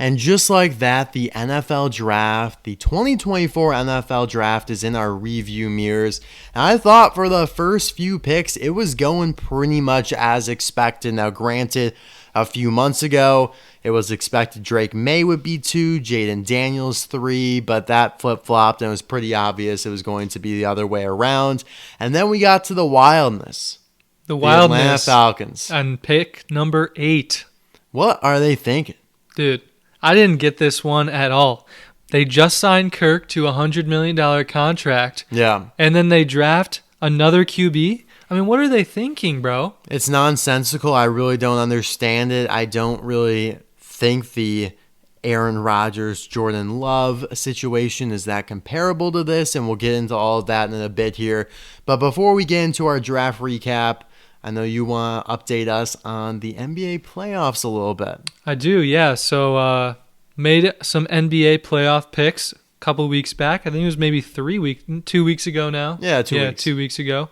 And just like that, the NFL draft, the 2024 NFL draft is in our review mirrors. And I thought for the first few picks, it was going pretty much as expected. Now, granted, a few months ago, it was expected Drake May would be 2, Jaden Daniels 3, but that flip-flopped and it was pretty obvious it was going to be the other way around. And then we got to the wildness. The wildness. Atlanta Falcons. On pick number 8. What are they thinking? Dude, I didn't get this one at all. They just signed Kirk to a $100 million contract. Yeah. And then they draft another QB. I mean, what are they thinking, bro? It's nonsensical. I really don't understand it. I don't really think the Aaron Rodgers, Jordan Love situation is that comparable to this, and we'll get into all of that in a bit here. But before we get into our draft recap, I know you want to update us on the NBA playoffs a little bit. I do, yeah. So made some NBA playoff picks a couple weeks back. I think it was maybe 2 weeks ago now. Yeah, 2 weeks. 2 weeks ago.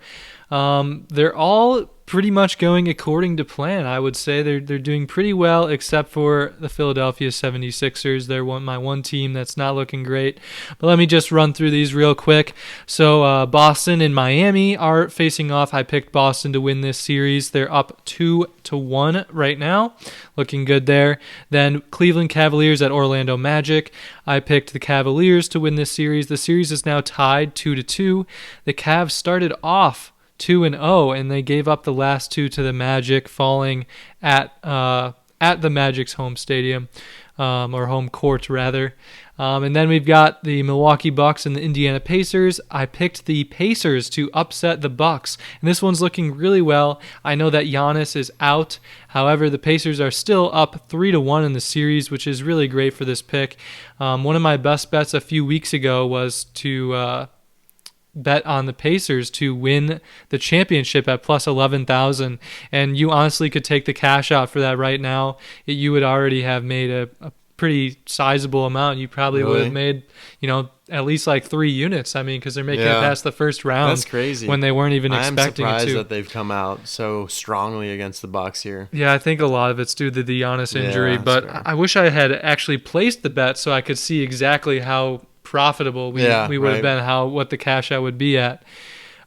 They're all pretty much going according to plan. I would say they're doing pretty well, except for the Philadelphia 76ers. They're my one team that's not looking great. But let me just run through these real quick. So Boston and Miami are facing off. I picked Boston to win this series. They're up 2-1 right now. Looking good there. Then Cleveland Cavaliers at Orlando Magic. I picked the Cavaliers to win this series. The series is now tied 2-2. The Cavs started off 2-0, and they gave up the last two to the Magic, falling at the Magic's home stadium, or home court rather. And then we've got the Milwaukee Bucks and the Indiana Pacers. I picked the Pacers to upset the Bucks, and this one's looking really well. I know that Giannis is out. However, the Pacers are still up 3-1 in the series, which is really great for this pick. One of my best bets a few weeks ago was to bet on the Pacers to win the championship at plus 11,000, and you honestly could take the cash out for that right now. You would already have made a pretty sizable amount. You probably would have made, at least like 3 units. I mean, because they're making it past the first round. That's crazy. When they weren't even expecting it to. I'm surprised that they've come out so strongly against the Bucks here. Yeah, I think a lot of it's due to the Giannis injury, but fair. I wish I had actually placed the bet so I could see exactly how profitable we would have been, what the cash out would be at.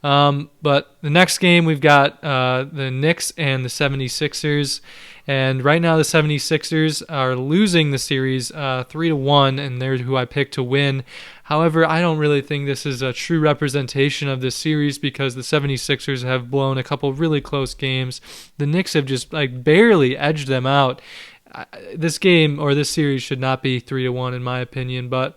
But the next game, we've got the Knicks and the 76ers. And right now the 76ers are losing the series 3-1, and they're who I picked to win. However, I don't really think this is a true representation of this series because the 76ers have blown a couple really close games. The Knicks have just barely edged them out. This game or this series should not be 3-1 in my opinion, but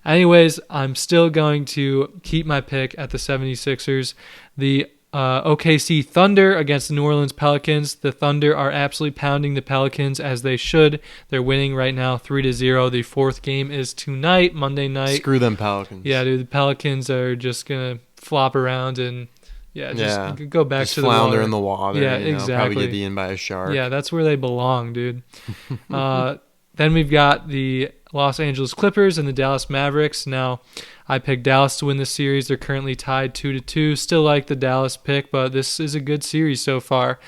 anyways, I'm still going to keep my pick at the 76ers. The OKC Thunder against the New Orleans Pelicans. The Thunder are absolutely pounding the Pelicans as they should. They're winning right now 3-0. The fourth game is tonight, Monday night. Screw them Pelicans. Yeah, dude, the Pelicans are just going to flop around and go back to the water. Flounder in the water. Yeah, exactly. Probably get eaten by a shark. Yeah, that's where they belong, dude. Then we've got the Los Angeles Clippers and the Dallas Mavericks. Now, I picked Dallas to win this series. They're currently tied 2-2. Still like the Dallas pick, but this is a good series so far.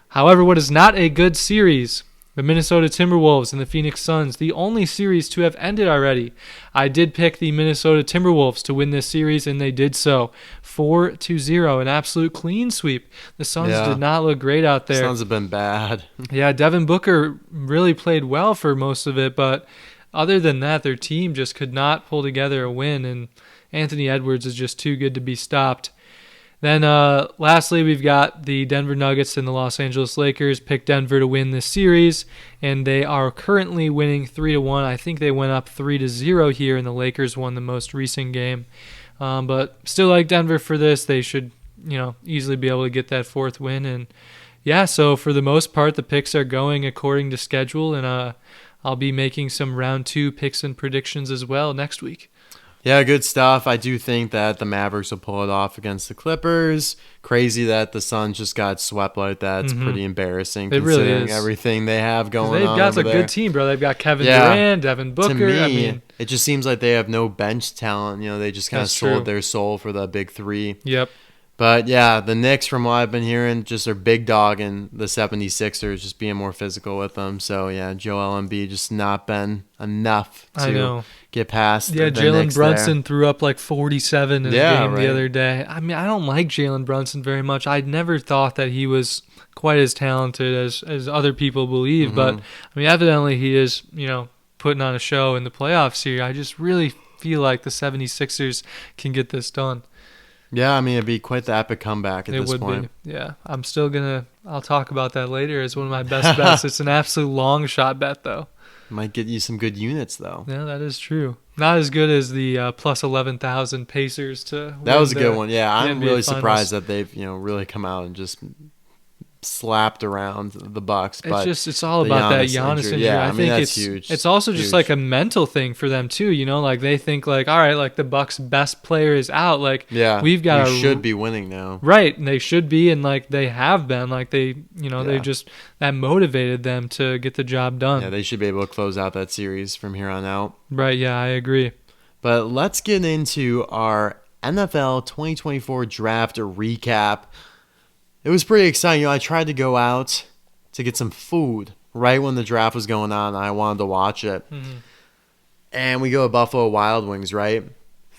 However, what is not a good series? The Minnesota Timberwolves and the Phoenix Suns, the only series to have ended already. I did pick the Minnesota Timberwolves to win this series, and they did so. 4-0, an absolute clean sweep. The Suns did not look great out there. The Suns have been bad. Yeah, Devin Booker really played well for most of it, but other than that, their team just could not pull together a win, and Anthony Edwards is just too good to be stopped. Then lastly, we've got the Denver Nuggets and the Los Angeles Lakers. Picked Denver to win this series, and they are currently winning 3-1. I think they went up 3-0 here, and the Lakers won the most recent game. But still like Denver for this. They should, easily be able to get that fourth win. And yeah, so for the most part, the picks are going according to schedule, and I'll be making some round 2 picks and predictions as well next week. Yeah, good stuff. I do think that the Mavericks will pull it off against the Clippers. Crazy that the Suns just got swept like that. It's pretty embarrassing considering everything they have going on. They've got a good team, bro. They've got Kevin Durant, Devin Booker. To me, it just seems like they have no bench talent. They just kind of sold their soul for the big three. Yep. But yeah, the Knicks, from what I've been hearing, just are big dog, and the 76ers just being more physical with them. So yeah, Joel Embiid just not been enough I to know. get past Yeah, the Jalen Knicks Brunson there. threw up like 47 in a Yeah, game the right. other day. I mean, I don't like Jalen Brunson very much. I never thought that he was quite as talented as other people believe, but I mean, evidently he is, putting on a show in the playoffs here. I just really feel like the 76ers can get this done. Yeah, I mean, it'd be quite the epic comeback at It this would point. be. Yeah. I'll talk about that later as one of my best bets. It's an absolute long shot bet, though. Might get you some good units, though. Yeah, that is true. Not as good as the plus 11,000 Pacers to That win was a good one. Yeah, the I'm NBA really Finals. surprised that they've, really come out and just slapped around the Bucks. But It's all the about that Giannis Giannis injury. yeah, I mean, think that's it's huge. it's also just Huge. like a mental thing for them too. Like they think like, all right, like the Bucks' best player is out. Like Yeah, we've got we should be winning now. right, and they should be, and like they have been. Like they Yeah. they just that motivated them to get the job done. Yeah, they should be able to close out that series from here on out. Right? Yeah, I agree. But let's get into our NFL 2024 draft recap. It was pretty exciting. I tried to go out to get some food right when the draft was going on. I wanted to watch it. Mm-hmm. And we go to Buffalo Wild Wings, right?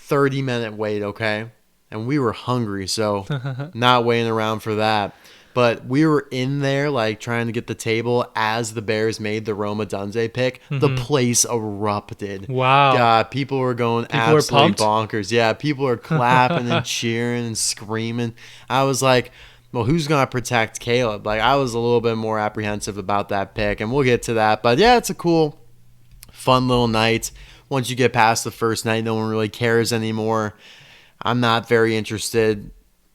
30-minute wait, okay? And we were hungry, so not waiting around for that. But we were in there, like, trying to get the table as the Bears made the Roma Dunze pick. The place erupted. Wow. God, people were going People were absolutely pumped? bonkers. Yeah, people were clapping and cheering and screaming. I was like, well, who's going to protect Caleb? Like, I was a little bit more apprehensive about that pick, and we'll get to that. But, yeah, it's a cool, fun little night. Once you get past the first night, no one really cares anymore. I'm not very interested.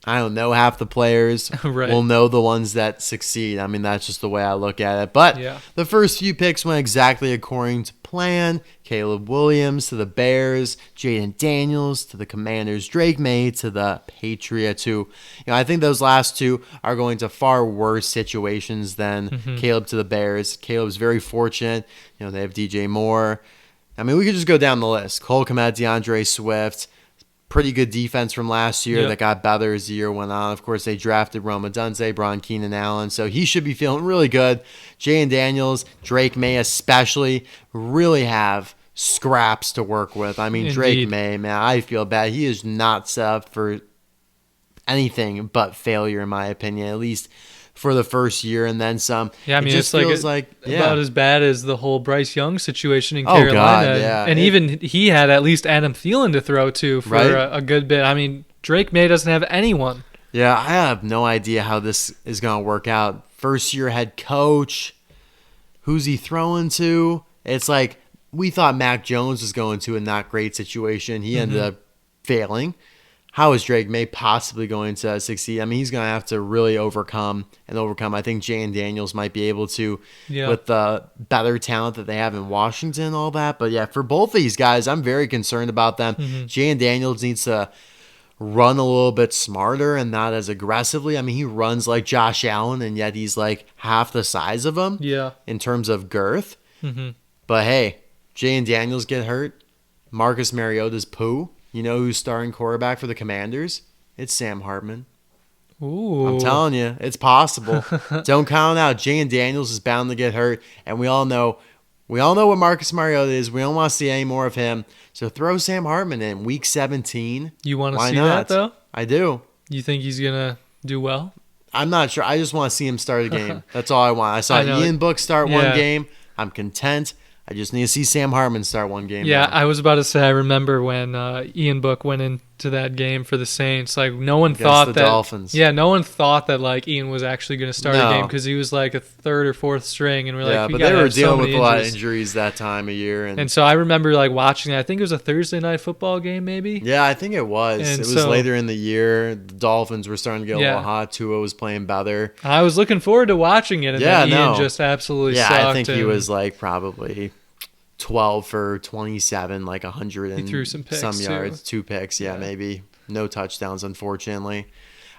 I don't know half the players. Right. We'll know the ones that succeed. I mean, that's just the way I look at it. But Yeah. the first few picks went exactly according to plan. Caleb Williams to the Bears, Jaden Daniels to the Commanders, Drake May to the Patriots, who, I think those last two are going to far worse situations than Caleb to the Bears. Caleb's very fortunate. They have DJ Moore. I mean, we could just go down the list. Cole Kmet, DeAndre Swift. Pretty good defense from last year that got better as the year went on. Of course, they drafted Roma Dunze, Bron Keenan Allen, so he should be feeling really good. Jaden Daniels, Drake May especially, really have scraps to work with. I mean, Drake Indeed. May, man, I feel bad. He is not set up for anything but failure, in my opinion, at least for the first year and then some. Yeah, I mean, it just it's feels about as bad as the whole Bryce Young situation in Oh, Carolina. God, yeah. And even he had at least Adam Thielen to throw to for Right. a good bit. I mean, Drake May doesn't have anyone. Yeah, I have no idea how this is going to work out. First year head coach. Who's he throwing to? It's like we thought Mac Jones was going to a not great situation. He ended up failing. How is Drake May possibly going to succeed? I mean, he's going to have to really overcome. I think Jaden Daniels might be able to with the better talent that they have in Washington and all that. But yeah, for both of these guys, I'm very concerned about them. Jaden Daniels needs to run a little bit smarter and not as aggressively. I mean, he runs like Josh Allen, and yet he's like half the size of him Yeah. in terms of girth. But hey, Jaden Daniels get hurt. Marcus Mariota's poo. You know who's starting quarterback for the Commanders? It's Sam Hartman. Ooh. I'm telling you, it's possible. Don't count it out. Jaden Daniels is bound to get hurt, and we all know what Marcus Mariota is. We don't want to see any more of him. So throw Sam Hartman in Week 17. You want to Why see not? that, though? I do. You think he's going to do well? I'm not sure. I just want to see him start a game. That's all I want. I saw I know. Ian Book start one Yeah. game. I'm content. I just need to see Sam Hartman start one game. Yeah, now. I was about to say, I remember when Ian Book went into that game for the Saints. Like, no one Against thought the that. Dolphins. Yeah, no one thought that like Ian was actually going to start No. a game because he was like a third or fourth string, and we're Yeah, like, we but gotta they were have so dealing with many a lot of injuries. injuries that time of year. And so I remember like watching that. I think it was a Thursday night football game, maybe. Yeah, I think it was. And It was so- later in the year. The Dolphins were starting to get a Yeah. little hot. Tua was playing better. I was looking forward to watching it, and Yeah, then Ian no. just absolutely Yeah, sucked. I think he and was like probably 12 for 27, like 100 and He threw some picks, too. yards, 2 picks. Yeah, Yeah. maybe. No touchdowns, unfortunately.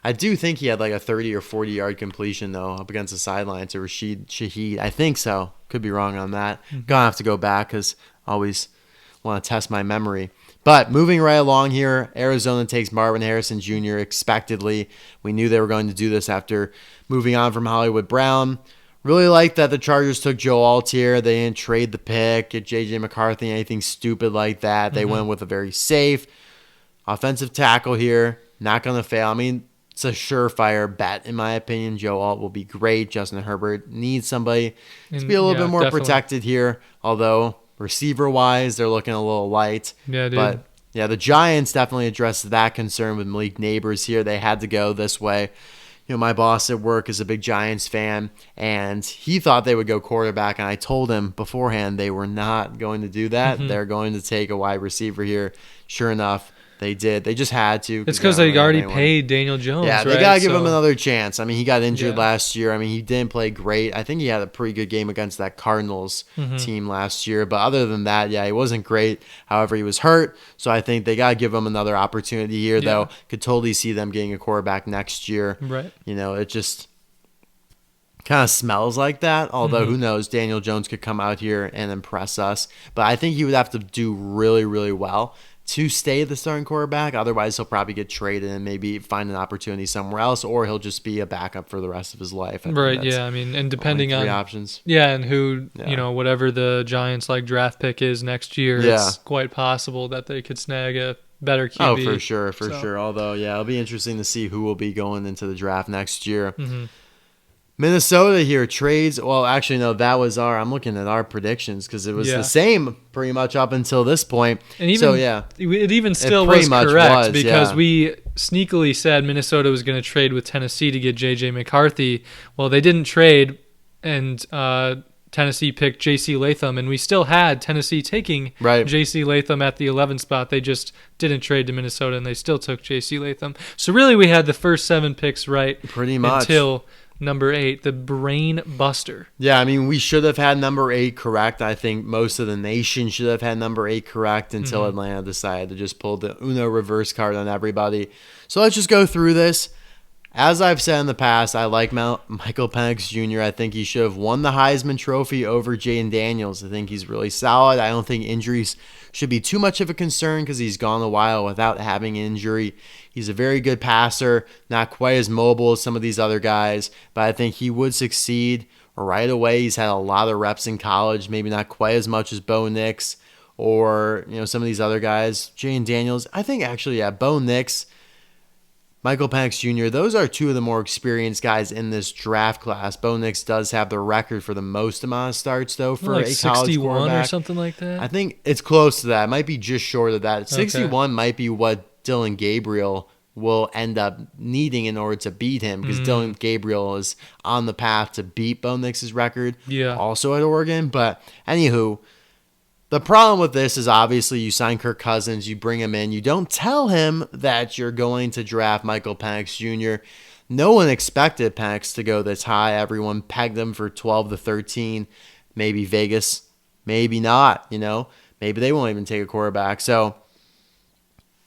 I do think he had like a 30 or 40 yard completion, though, up against the sideline to Rashid Shaheed. I think so. Could be wrong on that. Mm-hmm. Gonna have to go back because always want to test my memory. But moving right along here, Arizona takes Marvin Harrison Jr. expectedly. We knew they were going to do this after moving on from Hollywood Brown. Really like that the Chargers took Joe Alt here. They didn't trade the pick, get J.J. McCarthy, anything stupid like that. They went with a very safe offensive tackle here. Not going to fail. I mean, it's a surefire bet, in my opinion. Joe Alt will be great. Justin Herbert needs somebody to be a little bit more protected here. Although, receiver-wise, they're looking a little light. Yeah, dude. But, yeah, the Giants definitely addressed that concern with Malik Neighbors here. They had to go this way. You know, my boss at work is a big Giants fan, and he thought they would go quarterback, and I told him beforehand they were not going to do that. They're going to take a wide receiver here. Sure enough, they did. They just had to. It's because they already paid Daniel Jones, yeah, they right? got to give him another chance. I mean, he got injured last year. I mean, he didn't play great. I think he had a pretty good game against that Cardinals team last year. But other than that, yeah, he wasn't great. However, he was hurt. So I think they got to give him another opportunity here, though. Could totally see them getting a quarterback next year. Right. You know, it just kind of smells like that. Although, who knows? Daniel Jones could come out here and impress us. But I think he would have to do really, really well to stay the starting quarterback. Otherwise, he'll probably get traded and maybe find an opportunity somewhere else, or he'll just be a backup for the rest of his life. Right, yeah. I mean, and depending on options. Yeah, and who, you know, whatever the Giants like draft pick is next year, it's quite possible that they could snag a better QB. Oh, for sure. Although, yeah, it'll be interesting to see who will be going into the draft next year. Minnesota here trades. Well, actually, no, that was I'm looking at our predictions because it was the same pretty much up until this point. And even, so, yeah. It even still was correct because we sneakily said Minnesota was going to trade with Tennessee to get J.J. McCarthy. Well, they didn't trade, and Tennessee picked J.C. Latham, and we still had Tennessee taking J.C. Latham at the 11th spot. They just didn't trade to Minnesota, and they still took J.C. Latham. So really we had the first 7 picks right pretty much until number 8, the brain buster. Yeah, I mean, we should have had number 8 correct. I think most of the nation should have had number 8 correct until Atlanta decided to just pull the Uno reverse card on everybody. So let's just go through this. As I've said in the past, I like Michael Penix Jr. I think he should have won the Heisman Trophy over Jaden Daniels. I think he's really solid. I don't think injuries should be too much of a concern because he's gone a while without having an injury. He's a very good passer, not quite as mobile as some of these other guys, but I think he would succeed right away. He's had a lot of reps in college, maybe not quite as much as Bo Nix or some of these other guys. Jaden Daniels, I think actually, Bo Nix, Michael Penix Jr., those are 2 of the more experienced guys in this draft class. Bo Nix does have the record for the most amount of starts, though, for like a college 61 quarterback. Or something like that? I think it's close to that. It might be just short of that. 61 might be what Dylan Gabriel will end up needing in order to beat him because Dylan Gabriel is on the path to beat Bo Nix's record also at Oregon. But anywho, the problem with this is obviously you sign Kirk Cousins, you bring him in, you don't tell him that you're going to draft Michael Penix Jr. No one expected Penix to go this high. Everyone pegged him for 12 to 13. Maybe Vegas, maybe not, Maybe they won't even take a quarterback. So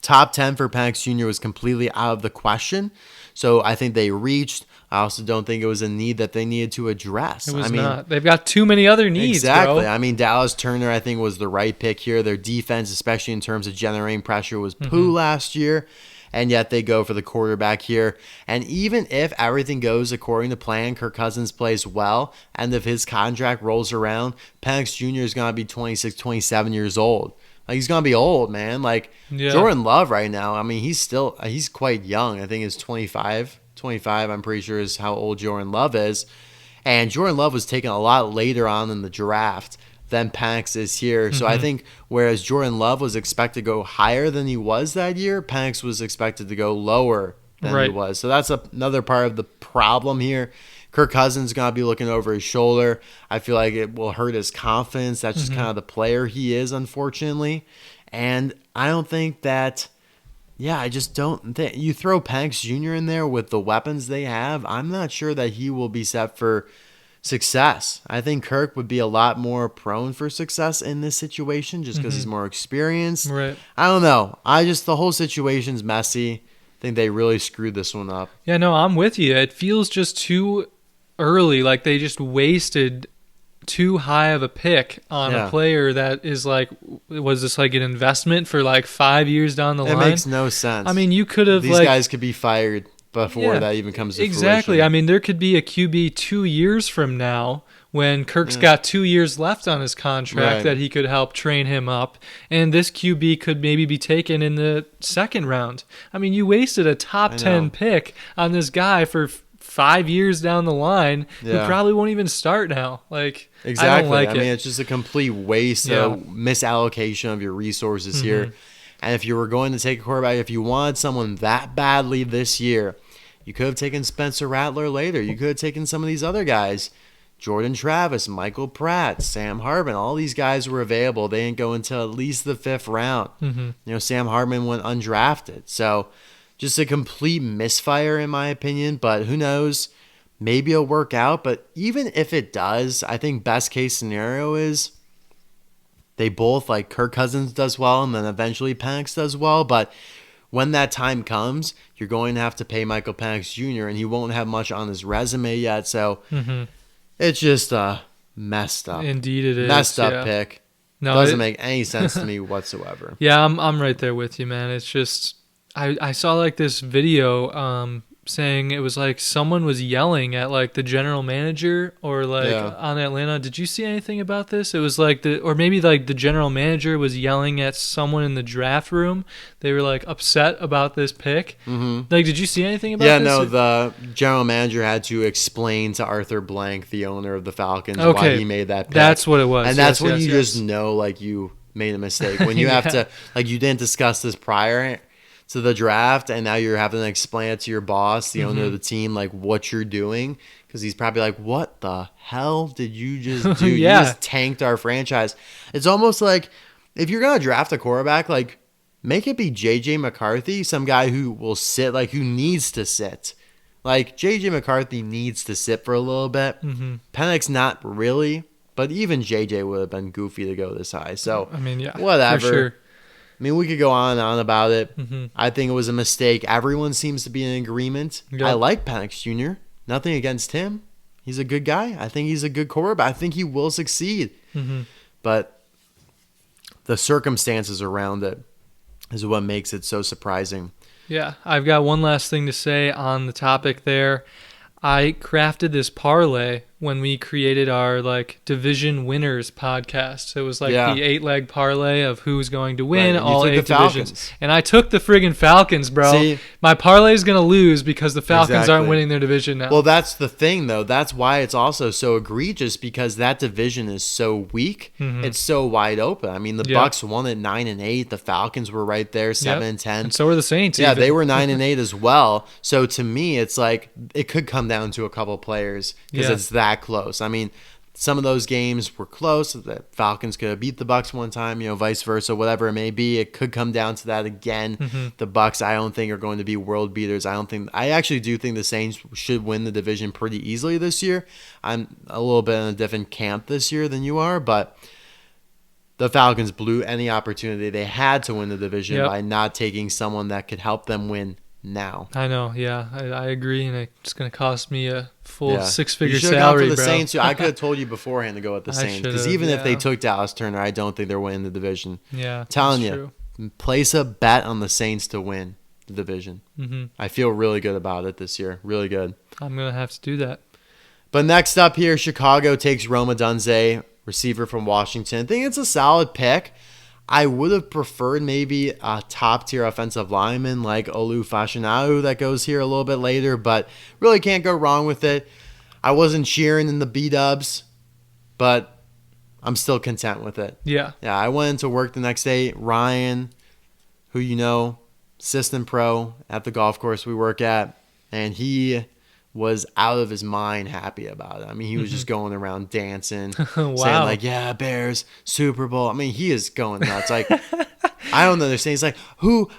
top 10 for Penix Jr. was completely out of the question. So I think they reached. I also don't think it was a need that they needed to address. It was not. They've got too many other needs, exactly. Bro. I mean, Dallas Turner, I think, was the right pick here. Their defense, especially in terms of generating pressure, was poo last year. And yet they go for the quarterback here. And even if everything goes according to plan, Kirk Cousins plays well, and if his contract rolls around, Penix Jr. is going to be 26, 27 years old. Like, he's going to be old, man. Like, Jordan Love right now, I mean, he's quite young. I think he's 25. 25, I'm pretty sure, is how old Jordan Love is. And Jordan Love was taken a lot later on in the draft than Penix is here. So I think whereas Jordan Love was expected to go higher than he was that year, Penix was expected to go lower than he was. So that's another part of the problem here. Kirk Cousins is going to be looking over his shoulder. I feel like it will hurt his confidence. That's just kind of the player he is, unfortunately. And I don't think that... Yeah, I just don't think you throw Penix Jr. in there with the weapons they have. I'm not sure that he will be set for success. I think Kirk would be a lot more prone for success in this situation just because he's more experienced. Right. I don't know. The whole situation's messy. I think they really screwed this one up. Yeah, no, I'm with you. It feels just too early. Like they just wasted too high of a pick on a player that is like, was this like an investment for like 5 years down the line? It makes no sense. I mean, you could have these guys could be fired before that even comes to exactly. fruition. I mean, there could be a QB 2 years from now when Kirk's got 2 years left on his contract that he could help train him up, and this QB could maybe be taken in the second round. I mean, you wasted a top 10 pick on this guy for 5 years down the line who probably won't even start now. Like, exactly. I don't like I mean, it's just a complete waste of misallocation of your resources here. And if you were going to take a quarterback, if you wanted someone that badly this year, you could have taken Spencer Rattler later. You could have taken some of these other guys. Jordan Travis, Michael Pratt, Sam Hartman, all these guys were available. They didn't go until at least the 5th round. You know, Sam Hartman went undrafted. So just a complete misfire in my opinion, but who knows? Maybe it'll work out. But even if it does, I think best case scenario is they both, like Kirk Cousins does well and then eventually Penix does well. But when that time comes, you're going to have to pay Michael Penix Jr. and he won't have much on his resume yet. So it's just messed up. Indeed it is. Messed up pick. No, doesn't make any sense to me whatsoever. Yeah, I'm right there with you, man. It's just I saw like this video saying it was like someone was yelling at like the general manager or like on Atlanta. Did you see anything about this? It was like or maybe like the general manager was yelling at someone in the draft room. They were like upset about this pick. Like, did you see anything about this? Yeah, no, the general manager had to explain to Arthur Blank, the owner of the Falcons, why he made that pick. That's what it was. And that's when you just know like you made a mistake. When you have to, like, you didn't discuss this prior to the draft, and now you're having to explain it to your boss, the owner of the team, like what you're doing, because he's probably like, what the hell did you just do? You just tanked our franchise. It's almost like if you're going to draft a quarterback, like make it be J.J. McCarthy, some guy who will sit, like who needs to sit. Like J.J. McCarthy needs to sit for a little bit. Penix not really, but even J.J. would have been goofy to go this high. So, I mean, whatever. For sure. I mean, we could go on and on about it. I think it was a mistake. Everyone seems to be in agreement. I like Penix Jr. Nothing against him. He's a good guy. I think he's a good quarterback. I think he will succeed. But the circumstances around it is what makes it so surprising. Yeah, I've got one last thing to say on the topic there. I crafted this parlay when we created our like division winners podcast. It was like the 8-leg parlay of who's going to win all 8 divisions. And I took the friggin' Falcons, bro. See, my parlay is going to lose because the Falcons aren't winning their division now. Well, that's the thing, though. That's why it's also so egregious, because that division is so weak. It's so wide open. I mean, the Bucs won at 9-8. The Falcons were right there, 7-10. And so were the Saints. Yeah, they were 9-8 as well. So to me, it's like it could come down to a couple players because it's that close. I mean, some of those games were close. The Falcons could have beat the Bucs one time, you know, vice versa, whatever it may be. It could come down to that again. The Bucs, I don't think, are going to be world beaters. I actually do think the Saints should win the division pretty easily this year. I'm a little bit in a different camp this year than you are, but the Falcons blew any opportunity they had to win the division by not taking someone that could help them win now. I know, I agree, and it's going to cost me a full 6-figure salary, salary, for the bro. Saints. I could have told you beforehand to go with the Saints, because even if they took Dallas Turner, I don't think they're winning the division. Yeah, I'm telling you, place a bet on the Saints to win the division. I feel really good about it this year, really good. I'm going to have to do that. But next up here, Chicago takes Rome Odunze, receiver from Washington. I think it's a solid pick. I would have preferred maybe a top-tier offensive lineman like Olu Fashanu that goes here a little bit later, but really can't go wrong with it. I wasn't cheering in the B-dubs, but I'm still content with it. Yeah, I went into work the next day. Ryan, who you know, assistant pro at the golf course we work at, and he was out of his mind happy about it. I mean, he was just going around dancing, saying like, yeah, Bears, Super Bowl. I mean, he is going nuts. Like, I don't understand. He's like,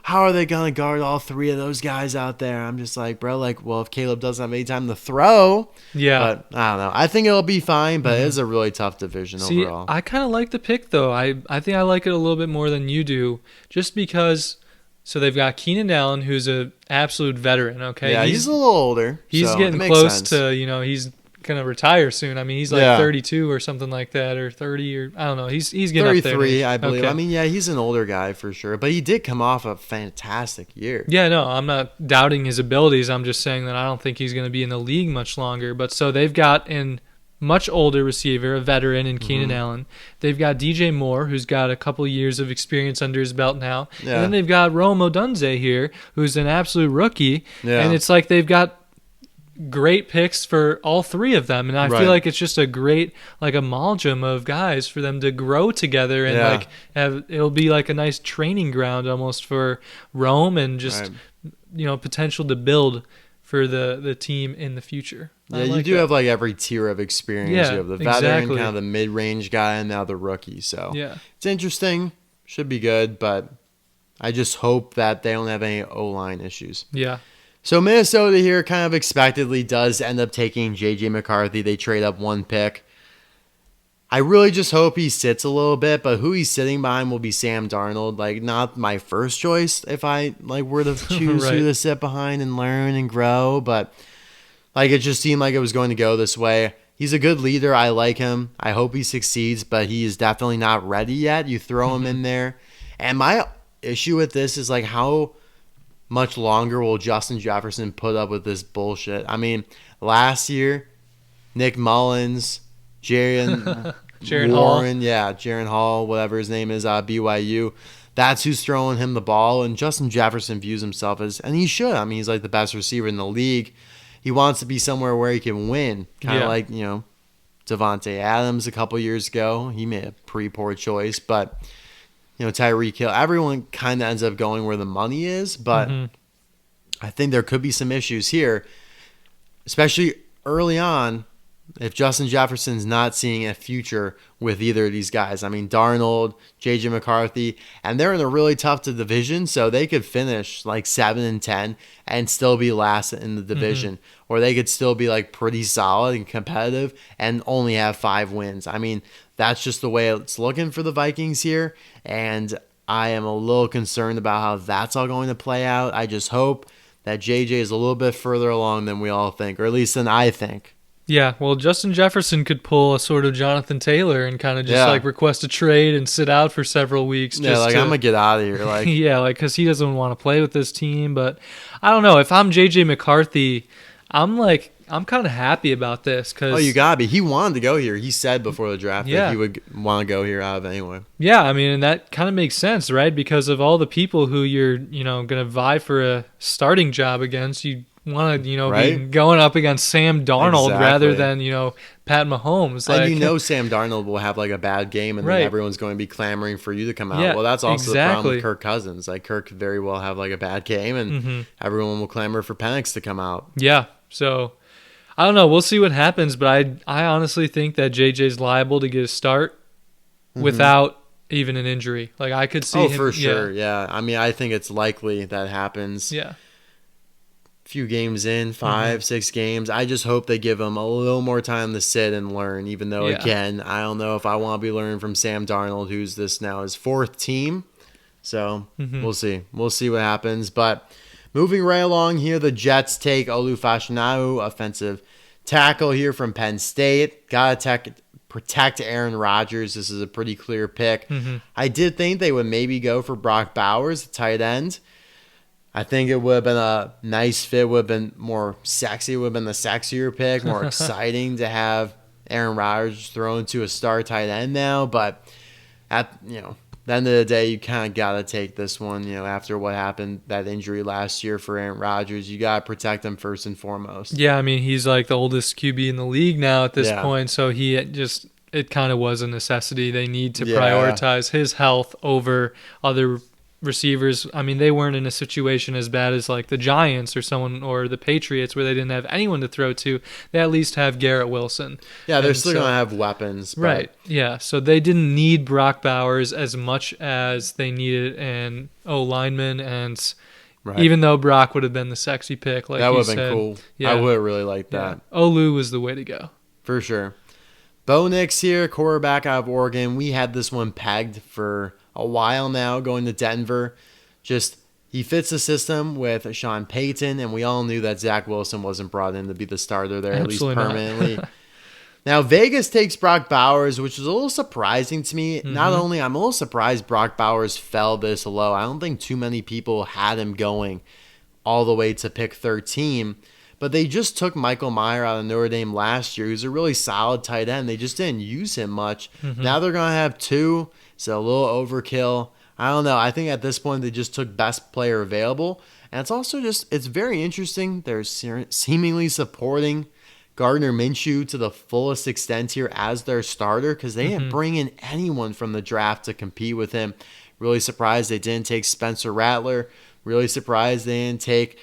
how are they going to guard all 3 of those guys out there? I'm just like, bro, like, well, if Caleb doesn't have any time to throw. Yeah. But I don't know. I think it'll be fine, but it is a really tough division overall. I kind of like the pick, though. I think I like it a little bit more than you do, just because. So they've got Keenan Allen, who's an absolute veteran, okay? Yeah, he's a little older. He's getting close to, he's gonna retire soon. I mean, he's like Yeah. 32 or something like that, or 30, or I don't know. He's getting up there. 33, I believe. Okay. I mean, yeah, he's an older guy for sure, but he did come off a fantastic year. Yeah, no, I'm not doubting his abilities. I'm just saying that I don't think he's going to be in the league much longer. But so they've got a much older receiver, a veteran in Keenan Allen. They've got DJ Moore, who's got a couple years of experience under his belt now. Yeah. And then they've got Rome Odunze here, who's an absolute rookie. Yeah. And it's like they've got great picks for all three of them, and I Right. feel like it's just a great like amalgam of guys for them to grow together, and Yeah. like it'll be like a nice training ground almost for Rome, and just Right. potential to build for the team in the future. Yeah, I you like do that. have like every tier of experience. Yeah, You have the veteran, exactly. kind of the mid-range guy, and now the rookie. So Yeah. it's interesting. Should be good, but I just hope that they don't have any O-line issues. Yeah. So Minnesota here kind of expectedly does end up taking J.J. McCarthy. They trade up one pick. I really just hope he sits a little bit, but who he's sitting behind will be Sam Darnold. Like, not my first choice if I like were to choose Right. who to sit behind and learn and grow, but like it just seemed like it was going to go this way. He's a good leader. I like him. I hope he succeeds, but he is definitely not ready yet. You throw him in there. And my issue with this is like how much longer will Justin Jefferson put up with this bullshit? I mean, last year, Nick Mullins, Jaron Hall. yeah, Jaron Hall, whatever his name is, BYU. That's who's throwing him the ball, and Justin Jefferson views himself as, and he should. I mean, he's like the best receiver in the league. He wants to be somewhere where he can win, kind of like Devontae Adams a couple years ago. He made a pretty poor choice, but Tyreek Hill. Everyone kind of ends up going where the money is, but I think there could be some issues here, especially early on. If Justin Jefferson's not seeing a future with either of these guys, I mean, Darnold, J.J. McCarthy, and they're in a really tough division, so they could finish like 7-10 and still be last in the division, or they could still be like pretty solid and competitive and only have 5 wins. I mean, that's just the way it's looking for the Vikings here, and I am a little concerned about how that's all going to play out. I just hope that J.J. is a little bit further along than we all think, or at least than I think. Yeah, well, Justin Jefferson could pull a sort of Jonathan Taylor and kind of just like request a trade and sit out for several weeks. Yeah, like I'm gonna get out of here. Like yeah, like because he doesn't want to play with this team. But I don't know. If I'm JJ McCarthy, I'm kind of happy about this because you gotta be. He wanted to go here. He said before the draft that he would want to go here out of anyway. Yeah, I mean, and that kind of makes sense, right? Because of all the people who you're gonna vie for a starting job against, you want to, right? be going up against Sam Darnold rather than, Pat Mahomes. And Sam Darnold will have like a bad game and then everyone's going to be clamoring for you to come out. Yeah, well, that's also the problem with Kirk Cousins. Like Kirk could very well have like a bad game and everyone will clamor for Penix to come out. Yeah, so I don't know. We'll see what happens, but I honestly think that JJ's liable to get a start without even an injury. Like I could see him. For sure, yeah. I mean, I think it's likely that happens. Yeah. Few games in, 5, 6 games. I just hope they give him a little more time to sit and learn, even though, again, I don't know if I want to be learning from Sam Darnold, who's this now his 4th team. So we'll see. We'll see what happens. But moving right along here, the Jets take Olu Fashanu, offensive tackle here from Penn State. Got to protect Aaron Rodgers. This is a pretty clear pick. I did think they would maybe go for Brock Bowers, the tight end. I think it would have been a nice fit, would have been more sexy, would have been the sexier pick, more exciting to have Aaron Rodgers thrown to a star tight end now. But at the end of the day, you kind of got to take this one, after what happened, that injury last year for Aaron Rodgers. You got to protect him first and foremost. Yeah, I mean, he's like the oldest QB in the league now at this point, so it kind of was a necessity. They need to prioritize his health over other receivers. I mean, they weren't in a situation as bad as like the Giants or the Patriots where they didn't have anyone to throw to. They at least have Garrett Wilson. Yeah, they're still going to have weapons. But right. Yeah, so they didn't need Brock Bowers as much as they needed an O-lineman, and even though Brock would have been the sexy pick, like that would have been cool. Yeah. I would have really liked that. Yeah. Olu was the way to go. For sure. Bo Nix here, quarterback out of Oregon. We had this one pegged for a while now, going to Denver. Just He fits the system with Sean Payton, and we all knew that Zach Wilson wasn't brought in to be the starter there, Absolutely at least permanently. Now, Vegas takes Brock Bowers, which is a little surprising to me. Not only I'm a little surprised Brock Bowers fell this low. I don't think too many people had him going all the way to pick 13. But they just took Michael Mayer out of Notre Dame last year. He was a really solid tight end. They just didn't use him much. Now they're going to have 2. So a little overkill. I don't know. I think at this point they just took best player available. And it's also just, it's very interesting. They're seemingly supporting Gardner Minshew to the fullest extent here as their starter because they didn't bring in anyone from the draft to compete with him. Really surprised they didn't take Spencer Rattler. Really surprised they didn't take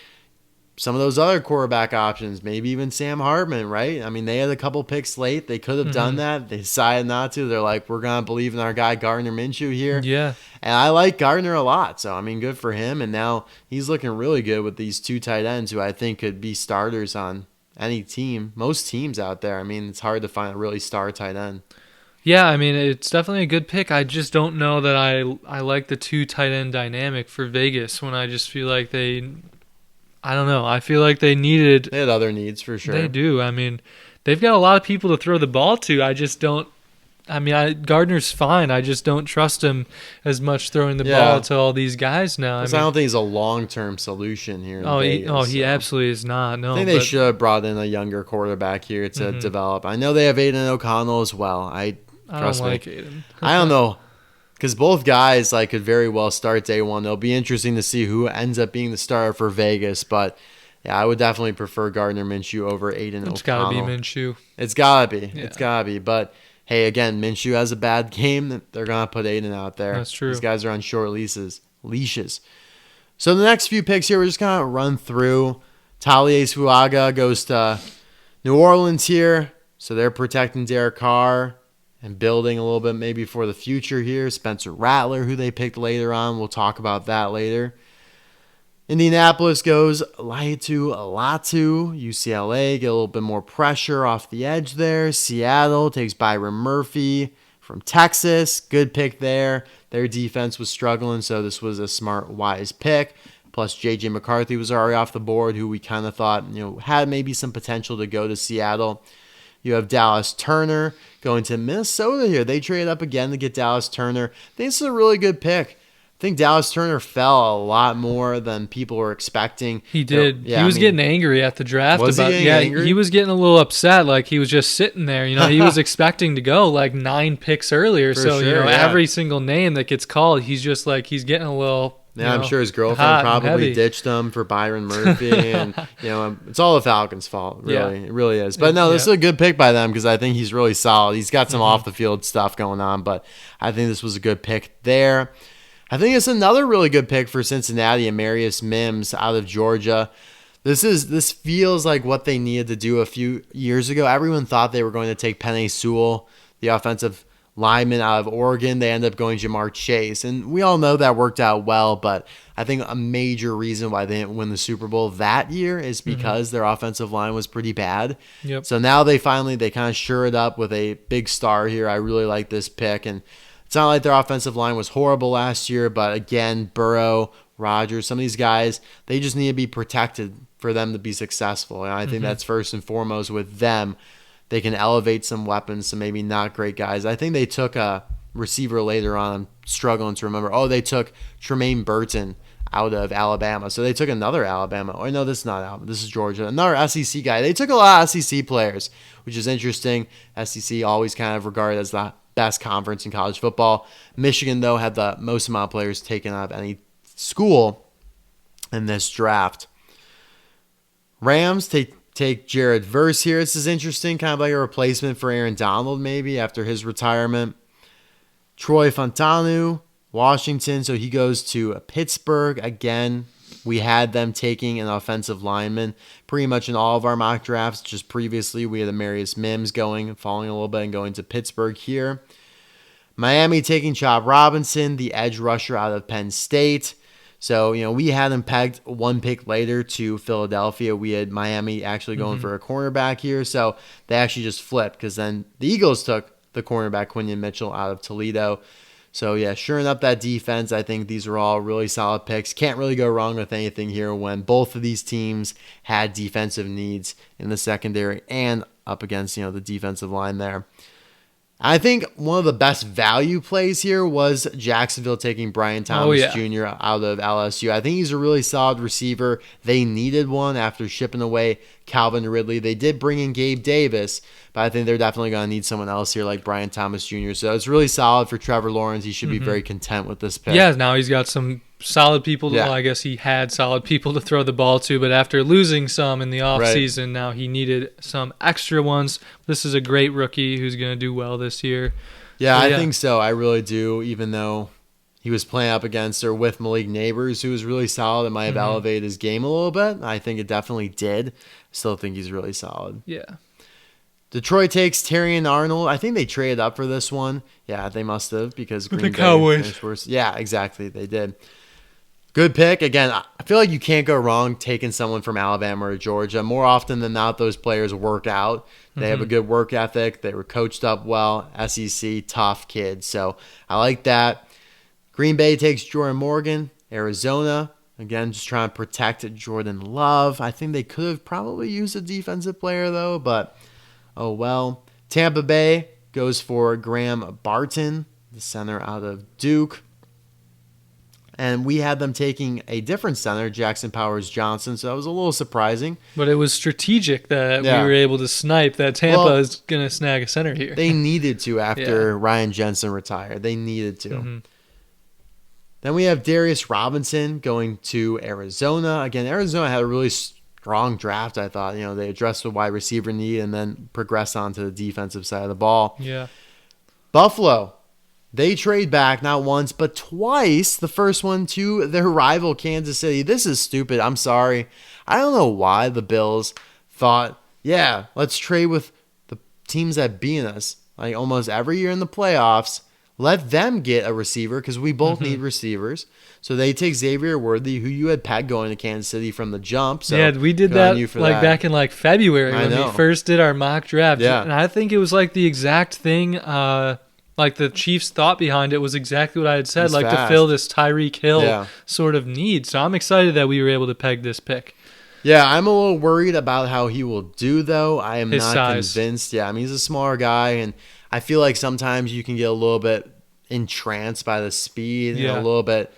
some of those other quarterback options, maybe even Sam Hartman, right? I mean, they had a couple picks late. They could have done that. They decided not to. They're like, we're going to believe in our guy Gardner Minshew here. Yeah. And I like Gardner a lot. So, I mean, good for him. And now he's looking really good with these 2 tight ends who I think could be starters on any team, most teams out there. I mean, it's hard to find a really star tight end. Yeah, I mean, it's definitely a good pick. I just don't know that I like the 2 tight end dynamic for Vegas when I just feel like I don't know. I feel like they had other needs for sure. They do. I mean, they've got a lot of people to throw the ball to. I just don't. I mean, Gardner's fine. I just don't trust him as much throwing the ball to all these guys now. I don't think he's a long-term solution here in Vegas. He absolutely is not. No, I think they should have brought in a younger quarterback here to develop. I know they have Aiden O'Connell as well. I don't like Aiden. I don't know. Because both guys could very well start day one. It'll be interesting to see who ends up being the starter for Vegas. But, yeah, I would definitely prefer Gardner Minshew over Aiden O'Connell. It's got to be Minshew. It's got to be. Yeah. It's got to be. But, hey, again, Minshew has a bad game. They're going to put Aiden out there. That's true. These guys are on short leashes. So the next few picks here, we're just going to run through. Fuaga goes to New Orleans here. So they're protecting Derek Carr and building a little bit maybe for the future here. Spencer Rattler, who they picked later on. We'll talk about that later. Indianapolis goes Laiatu Alatu. UCLA get a little bit more pressure off the edge there. Seattle takes Byron Murphy from Texas. Good pick there. Their defense was struggling, so this was a smart, wise pick. Plus, J.J. McCarthy was already off the board, who we kind of thought had maybe some potential to go to Seattle. You have Dallas Turner going to Minnesota here. They traded up again to get Dallas Turner. I think this is a really good pick. I think Dallas Turner fell a lot more than people were expecting. He did. He was getting angry at the draft. Angry? He was getting a little upset. Like, he was just sitting there. He was expecting to go 9 picks earlier. Every single name that gets called, he's just he's getting a little... Yeah, I'm sure his girlfriend probably ditched him for Byron Murphy, and it's all the Falcons' fault. Really, it really is. But no, this is a good pick by them because I think he's really solid. He's got some off the field stuff going on, but I think this was a good pick there. I think it's another really good pick for Cincinnati and Marius Mims out of Georgia. This feels like what they needed to do a few years ago. Everyone thought they were going to take Penei Sewell, the offensive lineman out of Oregon. They ended up going Jamar Chase. And we all know that worked out well, but I think a major reason why they didn't win the Super Bowl that year is because their offensive line was pretty bad. Yep. So now they kind of sure it up with a big star here. I really like this pick. And it's not like their offensive line was horrible last year, but again, Burrow, Rodgers, some of these guys, they just need to be protected for them to be successful. And I think that's first and foremost with them. They can elevate some weapons, some maybe not great guys. I think they took a receiver later on. I'm struggling to remember. Oh, they took Tremaine Burton out of Alabama. So they took another Alabama. Or no, this is not Alabama. This is Georgia. Another SEC guy. They took a lot of SEC players, which is interesting. SEC always kind of regarded as the best conference in college football. Michigan, though, had the most amount of players taken out of any school in this draft. Rams take Jared Verse here. This is interesting, kind of like a replacement for Aaron Donald maybe after his retirement. Troy Fontanu, Washington, so he goes to Pittsburgh. Again, we had them taking an offensive lineman pretty much in all of our mock drafts. Just previously, we had Amarius Mims going, falling a little bit and going to Pittsburgh here. Miami taking Chop Robinson, the edge rusher out of Penn State. So, we had him pegged one pick later to Philadelphia. We had Miami actually going for a cornerback here. So they actually just flipped because then the Eagles took the cornerback Quinyon Mitchell out of Toledo. So, yeah, shoring up that defense, I think these are all really solid picks. Can't really go wrong with anything here when both of these teams had defensive needs in the secondary and up against, the defensive line there. I think one of the best value plays here was Jacksonville taking Brian Thomas Jr. out of LSU. I think he's a really solid receiver. They needed one after shipping away Calvin Ridley. They did bring in Gabe Davis, but I think they're definitely going to need someone else here like Brian Thomas Jr. So it's really solid for Trevor Lawrence. He should be very content with this pick. Yeah, now he's got some solid people. Well, I guess he had solid people to throw the ball to, but after losing some in the offseason, now he needed some extra ones. This is a great rookie who's going to do well this year. Yeah, I think so. I really do, even though he was playing up against or with Malik Neighbors, who was really solid. It might have elevated his game a little bit. I think it definitely did. Still think he's really solid. Yeah. Detroit takes Terrion Arnold. I think they traded up for this one. Yeah, they must have because Green the Bay Cowboys. finished worse. Yeah, exactly. They did. Good pick. Again, I feel like you can't go wrong taking someone from Alabama or Georgia. More often than not, those players work out. They have a good work ethic. They were coached up well. SEC, tough kids. So I like that. Green Bay takes Jordan Morgan. Arizona, again, just trying to protect Jordan Love. I think they could have probably used a defensive player, though, but oh well. Tampa Bay goes for Graham Barton, the center out of Duke. And we had them taking a different center, Jackson Powers Johnson, so that was a little surprising. But it was strategic that we were able to snipe that Tampa is going to snag a center here. They needed to after Ryan Jensen retired. They needed to. Then we have Darius Robinson going to Arizona. Again, Arizona had a really strong draft, I thought. They addressed the wide receiver need and then progressed on to the defensive side of the ball. Yeah. Buffalo. They trade back not once, but twice. The first one to their rival, Kansas City. This is stupid. I'm sorry. I don't know why the Bills thought, let's trade with the teams that beat us like almost every year in the playoffs. Let them get a receiver because we both need receivers. So they take Xavier Worthy, who you had pegged going to Kansas City from the jump. So we did that back in February when we first did our mock draft. Yeah. And I think it was the exact thing the Chiefs' thought behind it was exactly what I had said, to fill this Tyreek Hill sort of need. So I'm excited that we were able to peg this pick. Yeah, I'm a little worried about how he will do, though. I am His not size. convinced. Yeah, he's a smaller guy, and I feel like sometimes you can get a little bit entranced by the speed and a little bit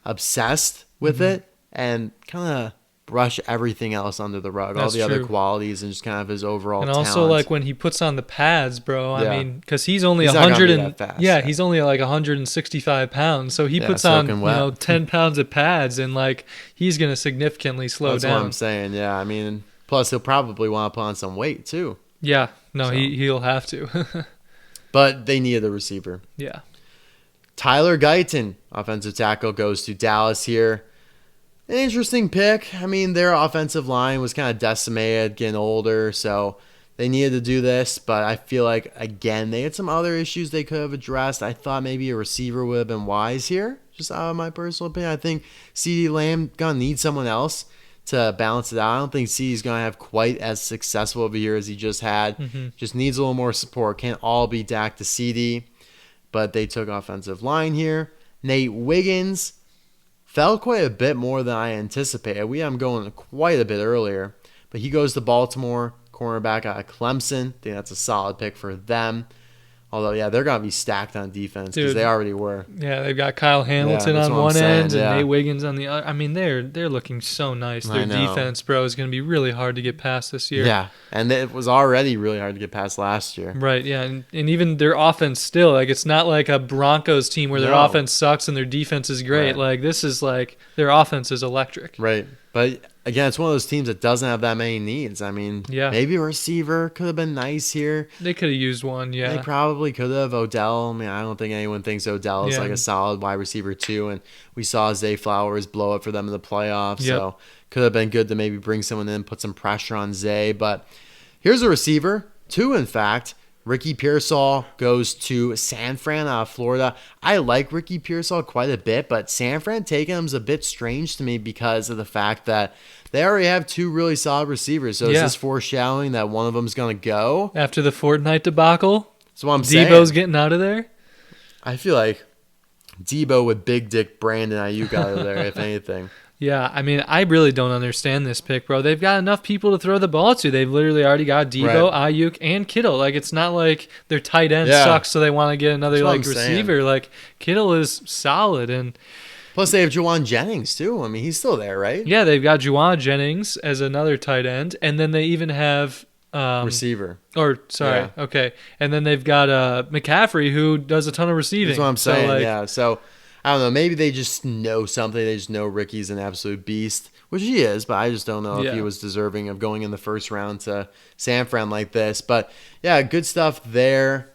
obsessed with it and kind of brush everything else under the rug, all the other qualities and just kind of his overall and talent. Also when he puts on the pads, bro, I mean, because he's only he's 100 not and fast, he's only 165 pounds, so he puts on 10 pounds of pads and he's gonna significantly slow down. That's what I'm saying. Yeah, I mean, plus he'll probably want to put on some weight too. Yeah, no, he'll have to. But they needed a receiver. Yeah. Tyler Guyton, offensive tackle, goes to Dallas here. An interesting pick. I mean, their offensive line was kind of decimated, getting older, so they needed to do this. But I feel like, again, they had some other issues they could have addressed. I thought maybe a receiver would have been wise here, just out of my personal opinion. I think CeeDee Lamb going to need someone else to balance it out. I don't think CeeDee's going to have quite as successful of a year as he just had. Just needs a little more support. Can't all be Dak to CeeDee. But they took offensive line here. Nate Wiggins fell quite a bit more than I anticipated. We had him going quite a bit earlier. But he goes to Baltimore, cornerback out of Clemson. I think that's a solid pick for them. Although, they're going to be stacked on defense because they already were. Yeah, they've got Kyle Hamilton on one end and Nate Wiggins on the other. I mean, they're looking so nice. Their defense, bro, is going to be really hard to get past this year. Yeah, and it was already really hard to get past last year. Right, yeah, and even their offense still. It's not like a Broncos team where their offense sucks and their defense is great. Right. This is their offense is electric. Right, but again, it's one of those teams that doesn't have that many needs. I mean, maybe a receiver could have been nice here. They could have used one, They probably could have. Odell, I mean, I don't think anyone thinks Odell is a solid wide receiver too. And we saw Zay Flowers blow it for them in the playoffs. So could have been good to maybe bring someone in, put some pressure on Zay. But here's a receiver, two in fact. Ricky Pearsall goes to San Fran out of Florida. I like Ricky Pearsall quite a bit, but San Fran taking him is a bit strange to me because of the fact that they already have two really solid receivers. So is this foreshadowing that one of them's going to go? After the Fortnite debacle? That's what I'm saying. Debo's getting out of there? I feel like Debo with big dick Brandon Ayuk out of there, if anything. Yeah, I mean, I really don't understand this pick, bro. They've got enough people to throw the ball to. They've literally already got Debo, Ayuk, and Kittle. Like, it's not like their tight end sucks, so they want to get another receiver. Saying. Like, Kittle is solid, and plus they have Juwan Jennings too. I mean, he's still there, right? Yeah, they've got Juwan Jennings as another tight end, and then they even have receiver. Okay, and then they've got McCaffrey, who does a ton of receiving. That's what I'm saying. So I don't know. Maybe they just know something. They just know Ricky's an absolute beast, which he is, but I just don't know if he was deserving of going in the first round to San Fran like this. But, yeah, good stuff there.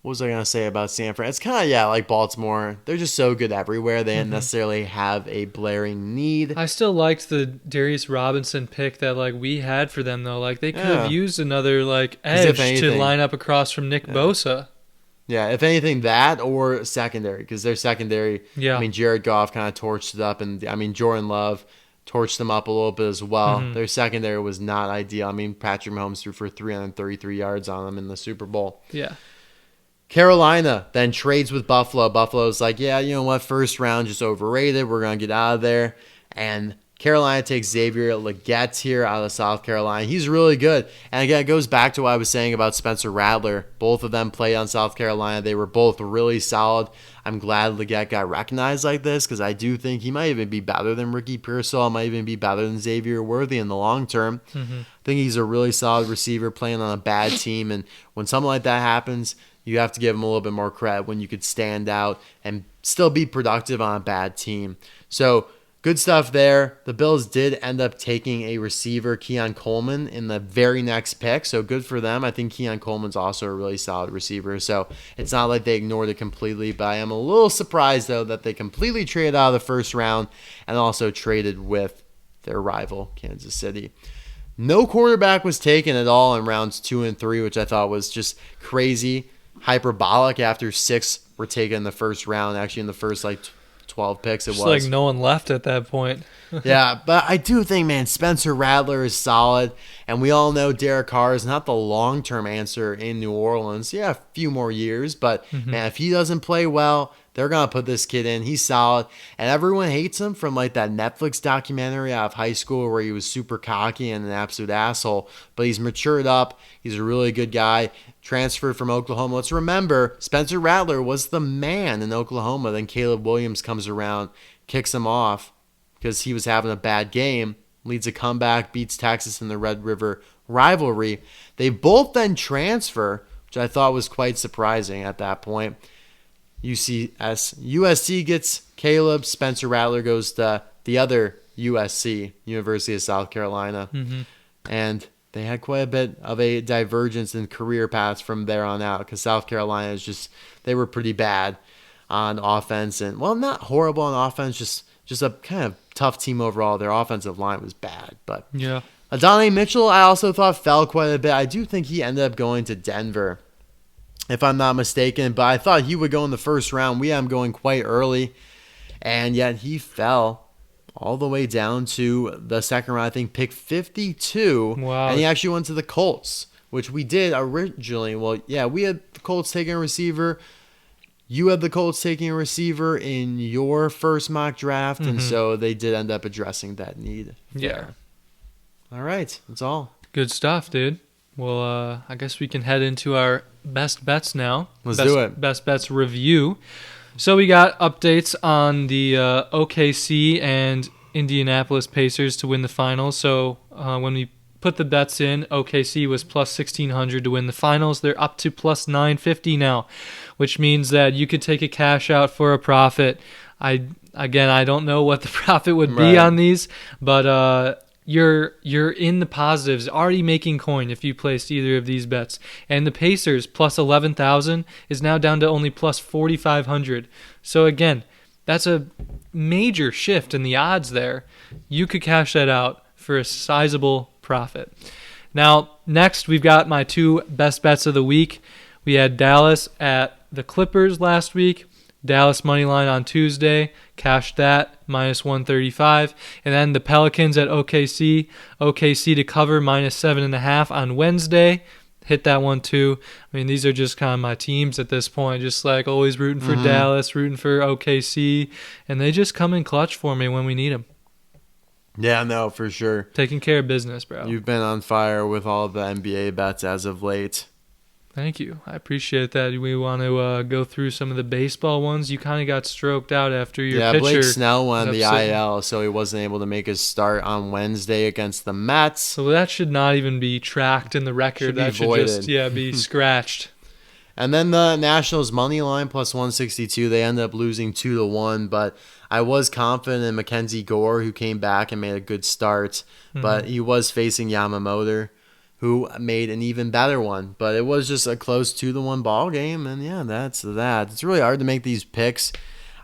What was I going to say about San Fran? It's kind of, like Baltimore. They're just so good everywhere. They didn't necessarily have a blaring need. I still liked the Darius Robinson pick that, we had for them, though. Like, they could have used another, edge to line up across from Nick Bosa. Yeah, if anything, that or secondary, because their secondary, I mean, Jared Goff kind of torched it up, and, I mean, Jordan Love torched them up a little bit as well. Their secondary was not ideal. I mean, Patrick Mahomes threw for 333 yards on them in the Super Bowl. Yeah. Carolina then trades with Buffalo. Buffalo's like, yeah, you know what, first round just overrated. We're going to get out of there. And Carolina takes Xavier Legette here out of South Carolina. He's really good. And again, it goes back to what I was saying about Spencer Rattler. Both of them played on South Carolina. They were both really solid. I'm glad Legette got recognized like this because I do think he might even be better than Ricky Pearsall. Might even be better than Xavier Worthy in the long term. I think he's a really solid receiver playing on a bad team. And when something like that happens, you have to give him a little bit more credit when you could stand out and still be productive on a bad team. So, good stuff there. The Bills did end up taking a receiver, Keon Coleman, in the very next pick. So good for them. I think Keon Coleman's also a really solid receiver. So it's not like they ignored it completely. But I am a little surprised, though, that they completely traded out of the first round and also traded with their rival, Kansas City. No quarterback was taken at all in rounds 2 and 3, which I thought was just crazy, hyperbolic after 6 were taken in the first round. Actually, in the first, 12 picks it was. Like no one left at that point. Yeah, but I do think, man, Spencer Rattler is solid, and we all know Derek Carr is not the long-term answer in New Orleans. Yeah, a few more years, but, man, if he doesn't play well, they're going to put this kid in. He's solid, and everyone hates him from, that Netflix documentary out of high school where he was super cocky and an absolute asshole, but he's matured up. He's a really good guy. Transferred from Oklahoma. Let's remember, Spencer Rattler was the man in Oklahoma. Then Caleb Williams comes around, kicks him off because he was having a bad game, leads a comeback, beats Texas in the Red River rivalry. They both then transfer, which I thought was quite surprising at that point. USC gets Caleb. Spencer Rattler goes to the other USC, University of South Carolina. And they had quite a bit of a divergence in career paths from there on out because South Carolina they were pretty bad on offense. And, well, not horrible on offense, just a kind of tough team overall. Their offensive line was bad. But yeah, Adonai Mitchell, I also thought fell quite a bit. I do think he ended up going to Denver, if I'm not mistaken. But I thought he would go in the first round. We had him going quite early, and yet he fell all the way down to the second round, I think, pick 52. Wow. And he actually went to the Colts, which we did originally. Well, yeah, we had the Colts taking a receiver. You had the Colts taking a receiver in your first mock draft, and so they did end up addressing that need there. All right, that's all. Good stuff, dude. Well, I guess we can head into our best bets now. Let's do it. Best bets review. So we got updates on the OKC and Indianapolis Pacers to win the finals. So when we put the bets in, OKC was plus 1,600 to win the finals. They're up to plus 950 now, which means that you could take a cash out for a profit. I don't know what the profit would be on these, but you're in the positives, already making coin if you placed either of these bets. And the Pacers plus 11,000 is now down to only plus 4,500. So again, that's a major shift in the odds there. You could cash that out for a sizable profit. Now, next we've got my 2 best bets of the week. We had Dallas at the Clippers last week. Dallas money line on Tuesday, cashed that, minus 135. And then the Pelicans at OKC to cover, minus 7.5 on Wednesday. hit that one too. I mean, these are just kind of my teams at this point, just like always rooting for Dallas, rooting for OKC, and they just come in clutch for me when we need them. Yeah, no, for sure. Taking care of business, bro. You've been on fire with all of the NBA bets as of late. Thank you. I appreciate that. We want to go through some of the baseball ones. You kind of got stroked out after your pitcher. Yeah, Blake Snell went on the IL, so he wasn't able to make his start on Wednesday against the Mets. So that should not even be tracked in the record. That should just be scratched. And then the Nationals money line plus 162. They ended up losing 2-1, but I was confident in Mackenzie Gore, who came back and made a good start. But he was facing Yamamoto, who made an even better one. But it was just a close 2-1 ball game, and yeah, that's that. It's really hard to make these picks.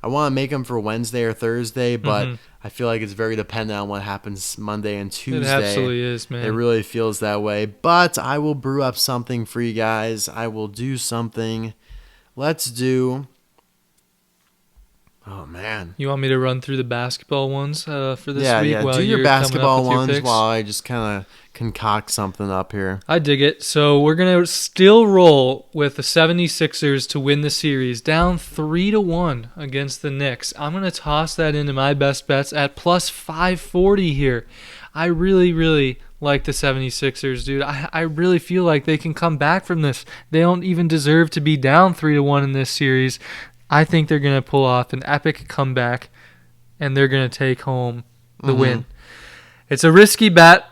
I want to make them for Wednesday or Thursday, but I feel like it's very dependent on what happens Monday and Tuesday. It absolutely is, man. It really feels that way. But I will brew up something for you guys. I will do something. Let's do... Oh, man. You want me to run through the basketball ones for this week? Yeah, while do your you're basketball coming up with ones your picks? while I just kind of concoct something up here. I dig it. So we're going to still roll with the 76ers to win the series, down 3-1 against the Knicks. I'm going to toss that into my best bets at plus 540 here. I really, really like the 76ers, dude. I really feel like they can come back from this. They don't even deserve to be down 3-1 in this series. I think they're going to pull off an epic comeback, and they're going to take home the win. It's a risky bet.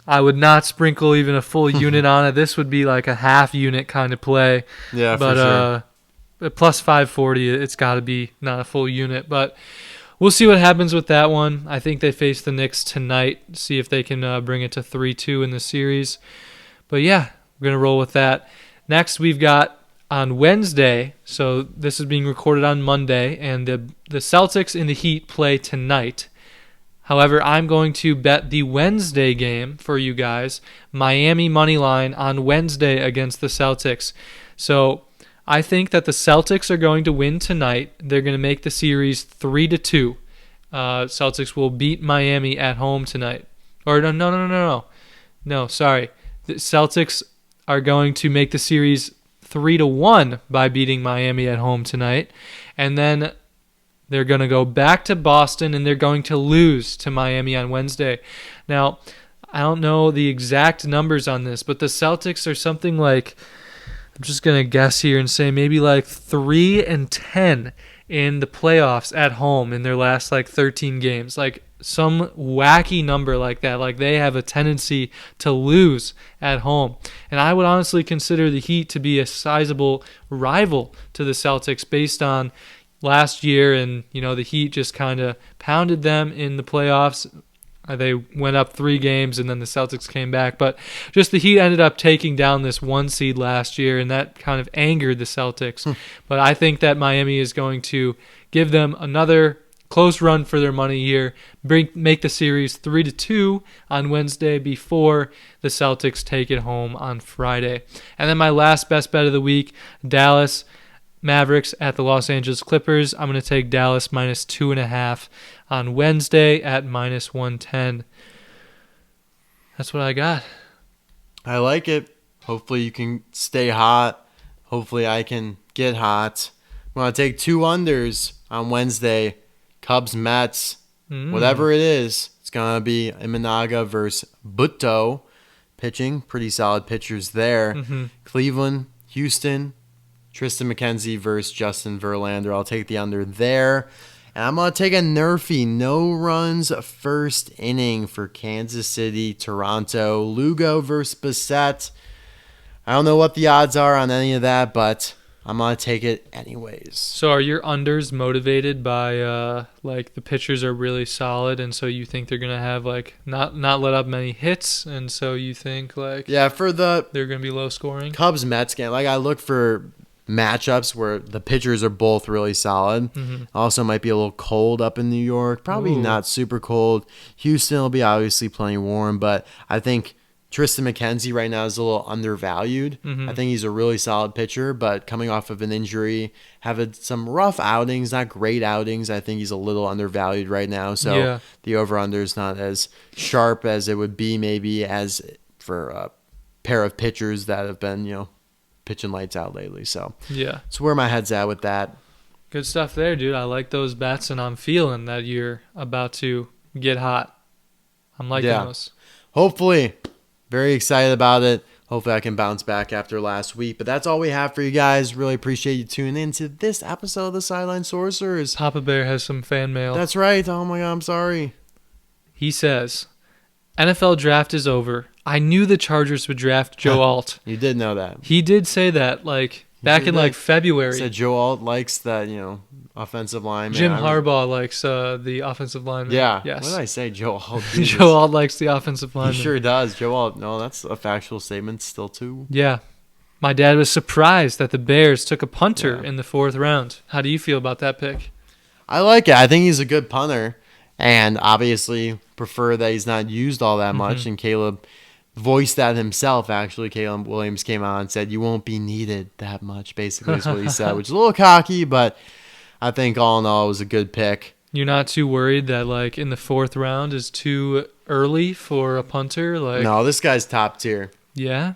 I would not sprinkle even a full unit on it. This would be like a half unit kind of play. Yeah, for sure. But plus 540, it's got to be not a full unit. But we'll see what happens with that one. I think they face the Knicks tonight, see if they can bring it to 3-2 in the series. But yeah, we're going to roll with that. Next, we've got on Wednesday, so this is being recorded on Monday, and the Celtics and the Heat play tonight. However, I'm going to bet the Wednesday game for you guys, Miami money line on Wednesday against the Celtics. So I think that the Celtics are going to win tonight. They're going to make the series 3-2. Celtics will beat Miami at home tonight. Or no, sorry. The Celtics are going to make the series 3-1 by beating Miami at home tonight. And then they're going to go back to Boston, and they're going to lose to Miami on Wednesday. Now, I don't know the exact numbers on this, but the Celtics are something like, I'm just going to guess here and say maybe like 3-10 in the playoffs at home in their last like 13 games. Like some wacky number like that. Like they have a tendency to lose at home. And I would honestly consider the Heat to be a sizable rival to the Celtics based on last year, and the Heat just kind of pounded them in the playoffs. They went up 3 games, and then the Celtics came back. But just the Heat ended up taking down this 1 seed last year, and that kind of angered the Celtics. But I think that Miami is going to give them another close run for their money here, make the series 3-2 on Wednesday before the Celtics take it home on Friday. And then my last best bet of the week, Dallas Mavericks at the Los Angeles Clippers. I'm going to take Dallas minus 2.5 on Wednesday at minus 110. That's what I got. I like it. Hopefully you can stay hot. Hopefully I can get hot. I'm going to take 2 unders on Wednesday. Cubs, Mets, whatever it is. It's going to be Imanaga versus Butto. Pitching, pretty solid pitchers there. Cleveland, Houston, Tristan McKenzie versus Justin Verlander. I'll take the under there. And I'm going to take a nerfy no runs first inning for Kansas City, Toronto. Lugo versus Bissett. I don't know what the odds are on any of that, but I'm going to take it anyways. So are your unders motivated by like the pitchers are really solid, and so you think they're going to have like not let up many hits, and so you think like for the they're going to be low scoring? Cubs Mets game, like I look for matchups where the pitchers are both really solid. Also might be a little cold up in New York. Probably not super cold. Houston will be obviously plenty warm, but I think Tristan McKenzie right now is a little undervalued. I think he's a really solid pitcher, but coming off of an injury, having some rough outings, not great outings. I think he's a little undervalued right now. So the over-under is not as sharp as it would be maybe as for pair of pitchers that have been, pitching lights out lately. So Yeah. that's where my head's at with that. Good stuff there, dude. I like those bets, and I'm feeling that you're about to get hot. I'm liking those. Hopefully. Very excited about it. Hopefully I can bounce back after last week. But that's all we have for you guys. Really appreciate you tuning in to this episode of the Sideline Sorcerers. Papa Bear has some fan mail. That's right. Oh my God, I'm sorry. He says, NFL draft is over. I knew the Chargers would draft Joe Alt. You did know that. He did say that, back in February. He said Joe Alt likes that, offensive line. Jim Harbaugh likes the offensive lineman. Yeah. Yes. What did I say? Joe Alt. Joe Alt likes the offensive lineman. He sure does. Joe Alt. No, that's a factual statement still, too. Yeah. My dad was surprised that the Bears took a punter in the 4th round. How do you feel about that pick? I like it. I think he's a good punter. And obviously prefer that he's not used all that much. And Caleb voiced that himself, actually. Caleb Williams came out and said, "You won't be needed that much," basically is what he said, which is a little cocky, but I think all in all it was a good pick. You're not too worried that in the 4th round is too early for a punter? No, this guy's top tier. Yeah?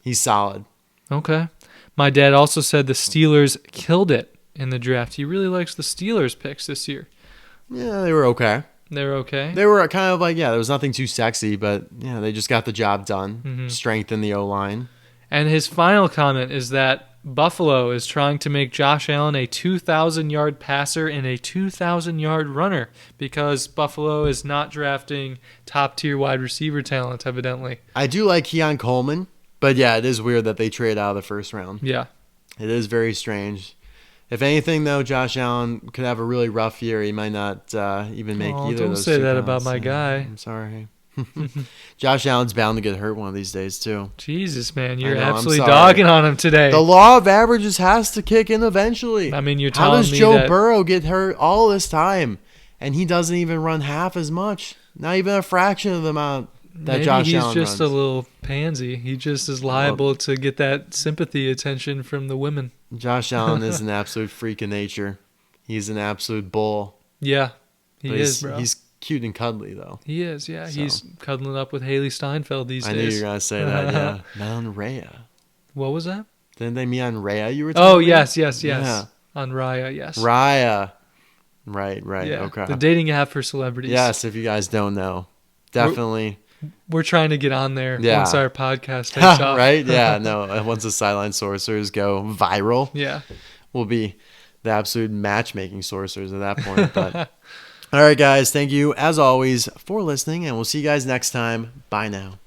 He's solid. Okay. My dad also said the Steelers killed it in the draft. He really likes the Steelers picks this year. Yeah, they were okay. They were okay? They were kind of there was nothing too sexy, but they just got the job done. Strengthen the O-line. And his final comment is that Buffalo is trying to make Josh Allen a 2,000-yard passer and a 2,000-yard runner because Buffalo is not drafting top-tier wide receiver talent, evidently. I do like Keon Coleman, but yeah, it is weird that they trade out of the first round. Yeah. It is very strange. If anything, though, Josh Allen could have a really rough year. He might not even make either of those. Don't say that two about counts. my guy. I'm sorry. Josh Allen's bound to get hurt one of these days, too. Jesus, man. You're I know, I'm absolutely sorry. dogging on him today. The law of averages has to kick in eventually. I mean, you're How telling does me Joe that Burrow get hurt all this time, and he doesn't even run half as much? Not even a fraction of the amount that maybe Josh he's Allen just runs. a little pansy. He just is liable to get that sympathy attention from the women. Josh Allen is an absolute freak of nature. He's an absolute bull. Yeah, he But is, bro. He's cute and cuddly, though. He is, yeah. So. He's cuddling up with Haley Steinfeld these I knew days. you were going to say that, yeah. Met on Rhea. What was that? Didn't they meet on Rhea, you were telling me? Yes. Yeah. On Raya, yes. Raya. Right, Yeah. okay. The dating app for celebrities. Yes, if you guys don't know. Definitely. We're trying to get on there Yeah. once our podcast takes off. Right? Yeah, no. Once the Sideline Sorcerers go viral, Yeah. we'll be the absolute matchmaking sorcerers at that point. But all right, guys, thank you as always for listening, and we'll see you guys next time. Bye now.